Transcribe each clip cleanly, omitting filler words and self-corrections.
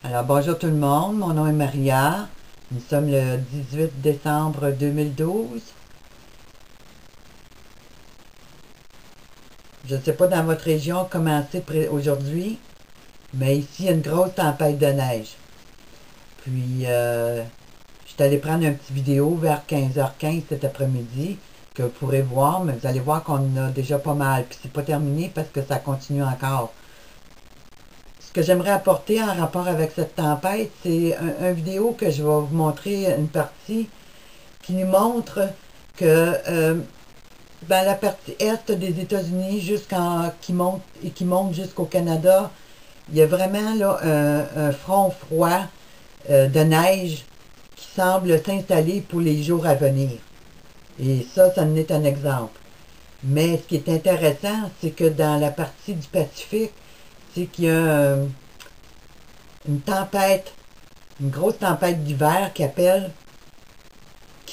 Alors bonjour tout le monde, mon nom est Maria. Nous sommes le 18 décembre 2012. Je ne sais pas dans votre région comment c'est aujourd'hui, mais ici il y a une grosse tempête de neige. Puis je suis allé prendre une petite vidéo vers 15h15 cet après-midi que vous pourrez voir, mais vous allez voir qu'on en a déjà pas mal. Puis c'est pas terminé parce que ça continue encore. Ce que j'aimerais apporter en rapport avec cette tempête, c'est un vidéo que je vais vous montrer une partie qui nous montre que dans la partie est des États-Unis qui monte jusqu'au Canada, il y a vraiment là un front froid de neige qui semble s'installer pour les jours à venir. Et ça en est un exemple. Mais ce qui est intéressant, c'est que dans la partie du Pacifique, c'est qu'il y a une tempête, une grosse tempête d'hiver qui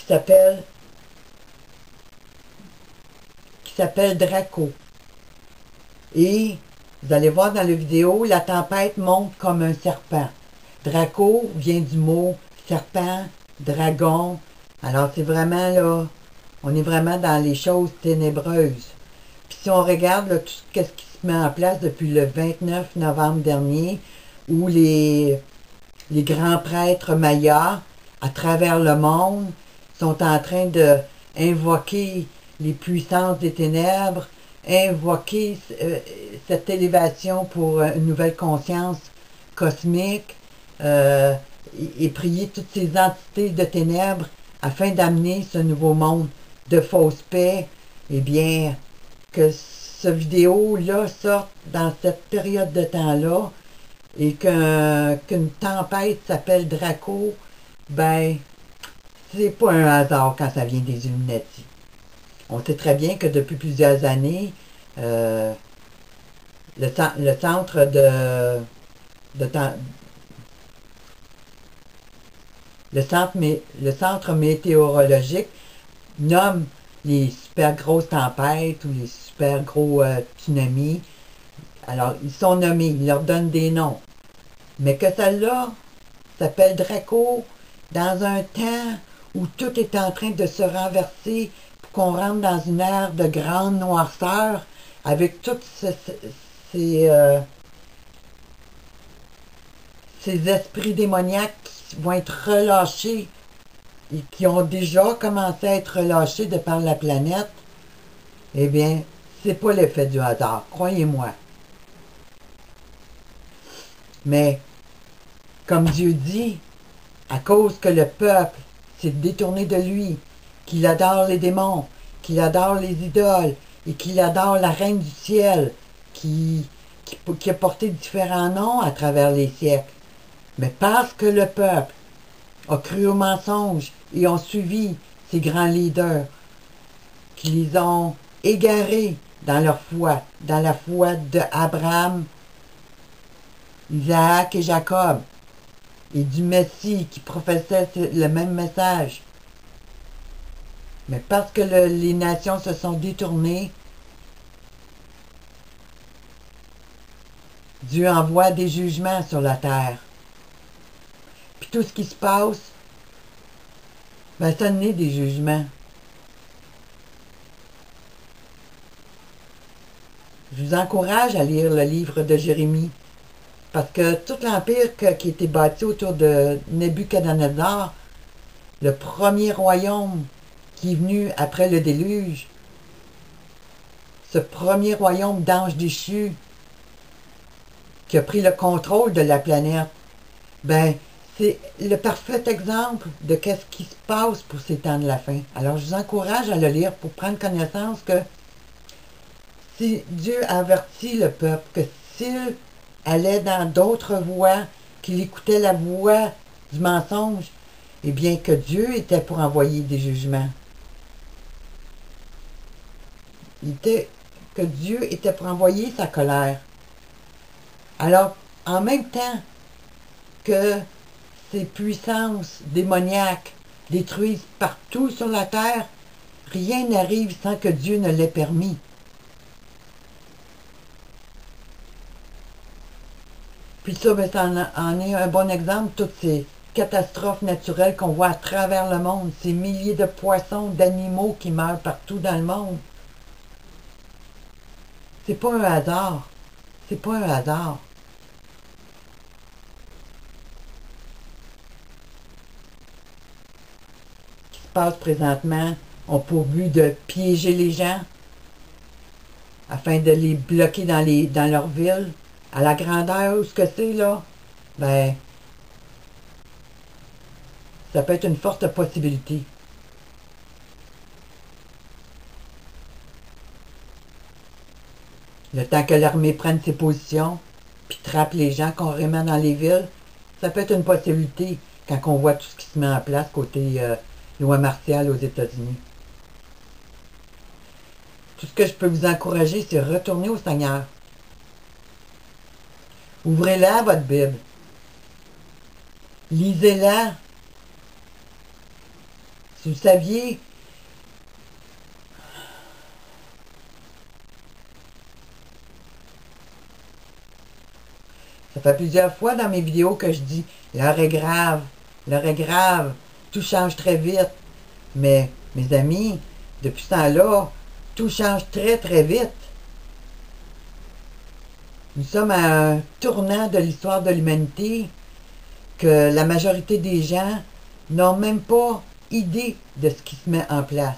s'appelle Draco. Et vous allez voir dans la vidéo, la tempête monte comme un serpent. Draco vient du mot serpent, dragon. Alors c'est vraiment là, on est vraiment dans les choses ténébreuses. Puis si on regarde là, tout ce qui se met en place depuis le 29 novembre dernier, où les grands prêtres mayas à travers le monde sont en train de invoquer les puissances des ténèbres, invoquer cette élévation pour une nouvelle conscience cosmique et prier toutes ces entités de ténèbres afin d'amener ce nouveau monde de fausse paix, eh bien, que ce vidéo-là sorte dans cette période de temps-là et qu'une tempête s'appelle Draco, ben, c'est pas un hasard quand ça vient des Illuminati. On sait très bien que depuis plusieurs années, le centre le centre météorologique nomme les super grosses tempêtes ou les super gros tsunamis. Alors, ils sont nommés, ils leur donnent des noms. Mais que celle-là s'appelle Draco dans un temps où tout est en train de se renverser pour qu'on rentre dans une ère de grande noirceur avec tous ces esprits démoniaques qui vont être relâchés et qui ont déjà commencé à être relâchés de par la planète, eh bien, c'est pas l'effet du hasard, croyez-moi. Mais, comme Dieu dit, à cause que le peuple s'est détourné de lui, qu'il adore les démons, qu'il adore les idoles, et qu'il adore la reine du ciel, qui a porté différents noms à travers les siècles. Mais parce que le peuple a cru aux mensonges et ont suivi ces grands leaders, qui les ont égarés dans leur foi, dans la foi d'Abraham, Isaac et Jacob, et du Messie qui professait le même message. Mais parce que les nations se sont détournées, Dieu envoie des jugements sur la terre. Puis tout ce qui se passe, ben ça en est des jugements. Je vous encourage à lire le livre de Jérémie. Parce que tout l'empire qui a été bâti autour de Nebuchadnezzar, le premier royaume qui est venu après le déluge, ce premier royaume d'anges déchus qui a pris le contrôle de la planète, ben, c'est le parfait exemple de qu'est-ce qui se passe pour ces temps de la fin. Alors, je vous encourage à le lire pour prendre connaissance que si Dieu avertit le peuple que s'il allait dans d'autres voies, qu'il écoutait la voix du mensonge, eh bien que Dieu était pour envoyer des jugements. Que Dieu était pour envoyer sa colère. Alors, en même temps que ces puissances démoniaques détruisent partout sur la terre, rien n'arrive sans que Dieu ne l'ait permis. Puis ça, ben, ça en est un bon exemple, toutes ces catastrophes naturelles qu'on voit à travers le monde, ces milliers de poissons, d'animaux qui meurent partout dans le monde. C'est pas un hasard. C'est pas un hasard. Ce qui se passe présentement ont pour but de piéger les gens afin de les bloquer dans leur ville. À la grandeur où ce que c'est, là, ben, ça peut être une forte possibilité. Le temps que l'armée prenne ses positions, puis trappe les gens carrément dans les villes, ça peut être une possibilité quand on voit tout ce qui se met en place côté loi martiale aux États-Unis. Tout ce que je peux vous encourager, c'est retourner au Seigneur. Ouvrez-la, votre Bible. Lisez-la. Si vous saviez ça fait plusieurs fois dans mes vidéos que je dis l'heure est grave, tout change très vite. Mais, mes amis, depuis ce temps-là, tout change très très vite. Nous sommes à un tournant de l'histoire de l'humanité que la majorité des gens n'ont même pas idée de ce qui se met en place.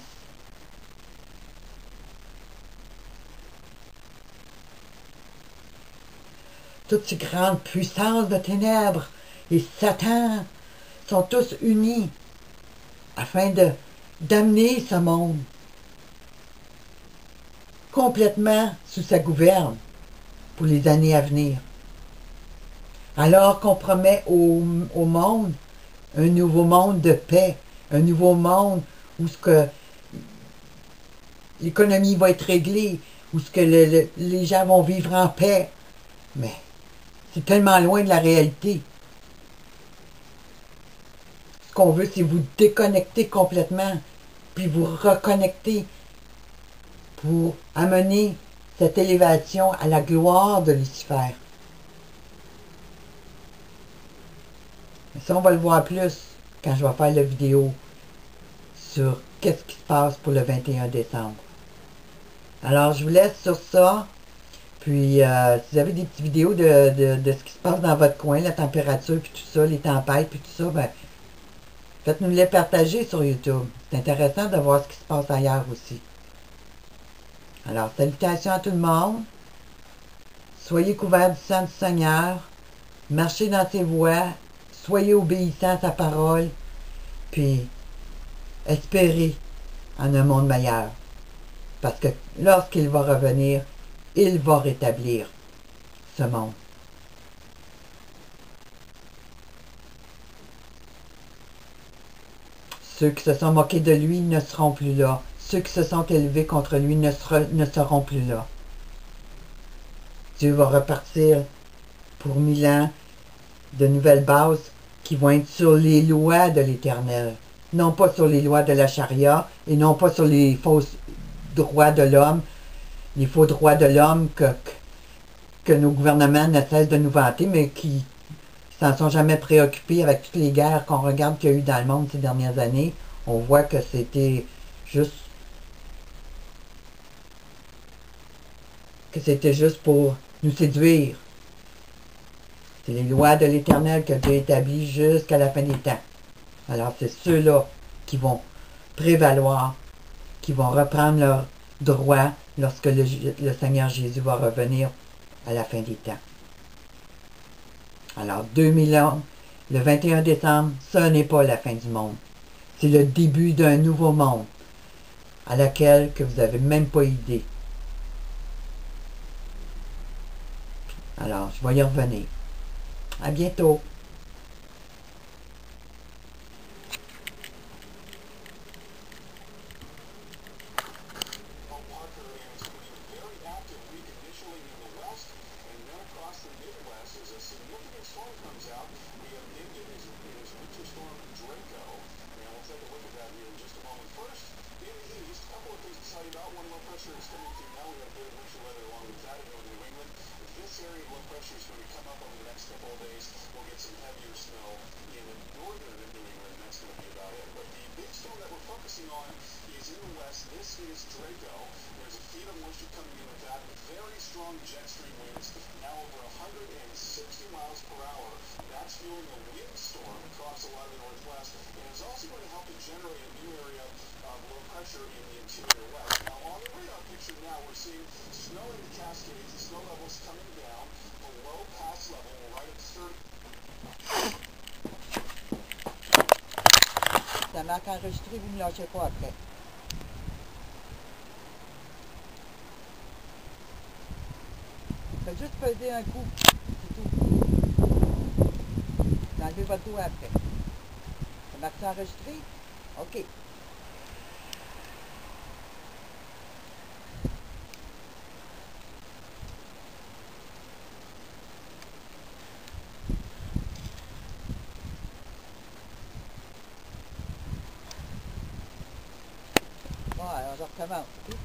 Toutes ces grandes puissances de ténèbres et Satan sont tous unis afin d'amener ce monde complètement sous sa gouverne pour les années à venir. Alors qu'on promet au monde un nouveau monde de paix, un nouveau monde où ce que l'économie va être réglée, où ce que les gens vont vivre en paix. Mais c'est tellement loin de la réalité. Ce qu'on veut, c'est vous déconnecter complètement, puis vous reconnecter pour amener cette élévation à la gloire de Lucifer. Mais ça, on va le voir plus quand je vais faire la vidéo sur qu'est-ce qui se passe pour le 21 décembre. Alors, je vous laisse sur ça. Puis, si vous avez des petites vidéos de ce qui se passe dans votre coin, la température, puis tout ça, les tempêtes, puis tout ça, ben, faites-nous les partager sur YouTube. C'est intéressant de voir ce qui se passe ailleurs aussi. Alors, salutations à tout le monde. Soyez couverts du sang du Seigneur. Marchez dans ses voies. Soyez obéissants à sa parole. Puis, espérez en un monde meilleur. Parce que lorsqu'il va revenir, il va rétablir ce monde. Ceux qui se sont moqués de lui ne seront plus là. Ceux qui se sont élevés contre lui ne seront plus là. Dieu va repartir pour 1000 ans de nouvelles bases qui vont être sur les lois de l'Éternel. Non pas sur les lois de la charia et non pas sur les faux droits de l'homme, les faux droits de l'homme que nos gouvernements ne cessent de nous vanter, mais qui s'en sont jamais préoccupés avec toutes les guerres qu'on regarde qu'il y a eu dans le monde ces dernières années. On voit que c'était juste pour nous séduire. C'est les lois de l'Éternel que Dieu établit jusqu'à la fin des temps. Alors c'est ceux-là qui vont prévaloir, qui vont reprendre leurs droits lorsque le Seigneur Jésus va revenir à la fin des temps. Alors 2000 ans, le 21 décembre, ce n'est pas la fin du monde. C'est le début d'un nouveau monde à laquelle que vous n'avez même pas idée. Alors, je vais y revenir. À bientôt. Pressure is coming through now. We have a bit of winter weather along with that in northern New England. This area of low pressure Ça marque enregistré, vous ne me lâchez pas après. Faites juste peser un coup, c'est tout. Enlevez votre doigt après. Ça marque enregistré? OK. Bon, alors je recommence. Okay?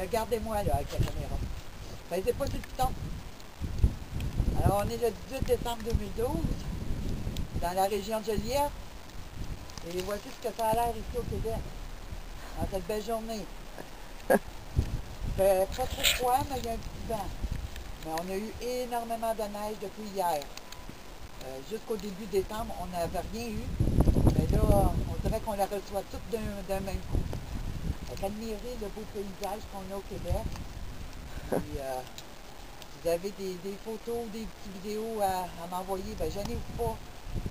Regardez-moi là avec la caméra. Faisez pas tout le piton. Alors on est le 18 décembre 2012, dans la région de Joliette. Et voici ce que ça a l'air ici au Québec, dans cette belle journée. Il fait pas trop froid, mais il y a un petit vent. Mais on a eu énormément de neige depuis hier. Jusqu'au début décembre, on n'avait rien eu. Mais là, on dirait qu'on la reçoit toute d'un même coup. Admirez le beau paysage qu'on a au Québec. Puis, vous avez des photos, des petites vidéos à m'envoyer, ben gênez-vous pas.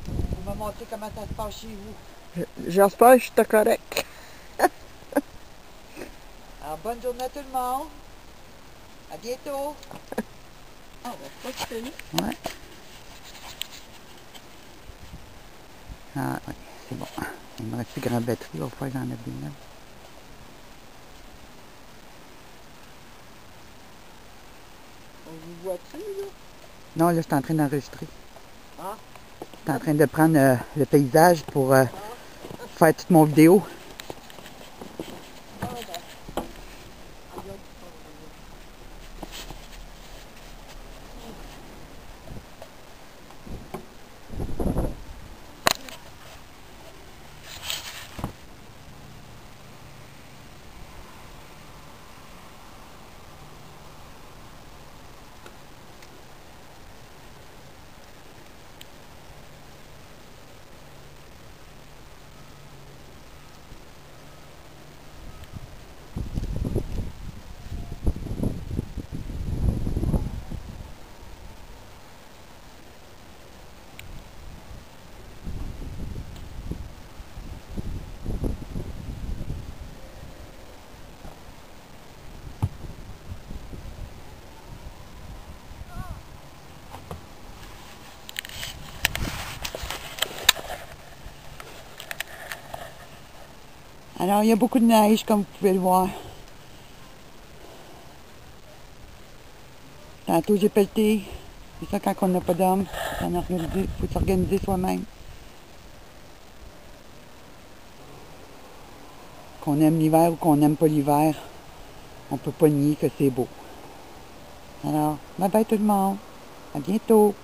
Vous me montrer comment ça se passe chez vous. J'espère que je suis correct. Alors, bonne journée à tout le monde. À bientôt. Ah, ben, pas de Ouais. Ah, oui, c'est bon. Il me reste plus grande batterie, il va falloir que j'en ai une. On vous voit-tu, là? Non, là, je suis en train d'enregistrer. Ah? Je suis en train de prendre le paysage pour faire toute mon vidéo. Ah, ben. Alors, il y a beaucoup de neige, comme vous pouvez le voir. Tantôt, j'ai pelleté. C'est ça, quand on n'a pas d'homme, il faut s'organiser soi-même. Qu'on aime l'hiver ou qu'on n'aime pas l'hiver, on peut pas nier que c'est beau. Alors, bye bye tout le monde. À bientôt.